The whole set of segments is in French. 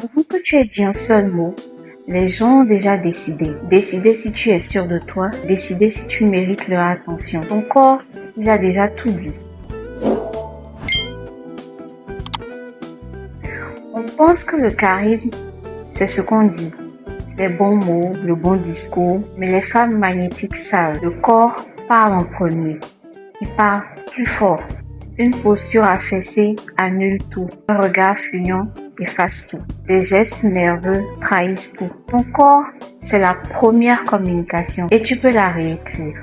Avant que tu aies dit un seul mot, les gens ont déjà décidé. Décider si tu es sûr de toi, décider si tu mérites leur attention. Ton corps, il a déjà tout dit. On pense que le charisme, c'est ce qu'on dit. Les bons mots, le bon discours. Mais les femmes magnétiques savent. Le corps parle en premier. Il parle plus fort. Une posture affaissée annule tout. Un regard fuyant efface tout. Des gestes nerveux trahissent tout. Ton corps, c'est la première communication et tu peux la réécrire.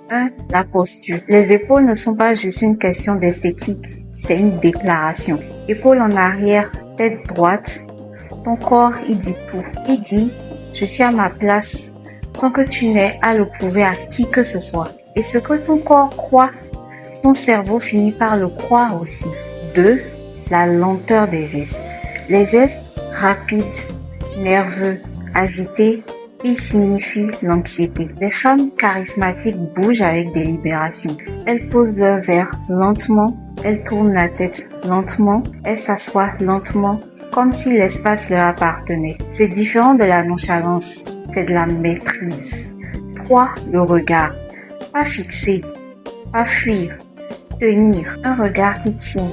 1. La posture. Les épaules ne sont pas juste une question d'esthétique, c'est une déclaration. Épaules en arrière, tête droite. Ton corps, il dit tout. Il dit, je suis à ma place, sans que tu n'aies à le prouver à qui que ce soit. Et ce que ton corps croit, ton cerveau finit par le croire aussi. 2. La lenteur des gestes. Les gestes rapides, nerveux, agités, ils signifient l'anxiété. Les femmes charismatiques bougent avec délibération. Elles posent leur verre lentement, elles tournent la tête lentement, elles s'assoient lentement, comme si l'espace leur appartenait. C'est différent de la nonchalance, c'est de la maîtrise. 3. Le regard. Pas fixer, pas fuir, tenir. Un regard qui tient,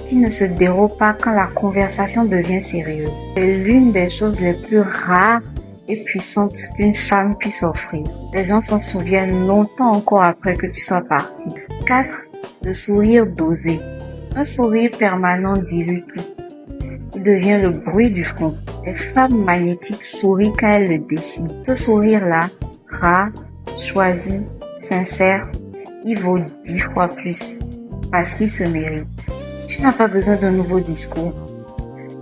qui ne se dérobe pas quand la conversation devient sérieuse. C'est l'une des choses les plus rares et puissantes qu'une femme puisse offrir. Les gens s'en souviennent longtemps encore après que tu sois parti. 4. Le sourire dosé. Un sourire permanent dilue tout. Il devient le bruit du front. Les femmes magnétiques sourient quand elles le décident. Ce sourire-là, rare, choisi, sincère, il vaut 10 fois plus parce qu'il se mérite. Tu n'as pas besoin d'un nouveau discours.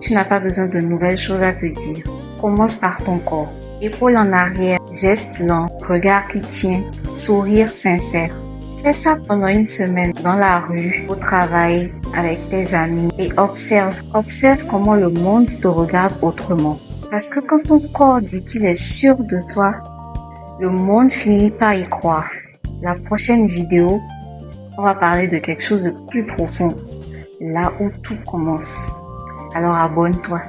Tu n'as pas besoin de nouvelles choses à te dire. Commence par ton corps. Épaules en arrière, gestes lents, regard qui tient, sourire sincère. Fais ça pendant une semaine dans la rue, au travail, avec tes amis et observe. Observe comment le monde te regarde autrement. Parce que quand ton corps dit qu'il est sûr de toi, le monde finit par y croire. La prochaine vidéo, on va parler de quelque chose de plus profond. Là où tout commence. Alors abonne-toi.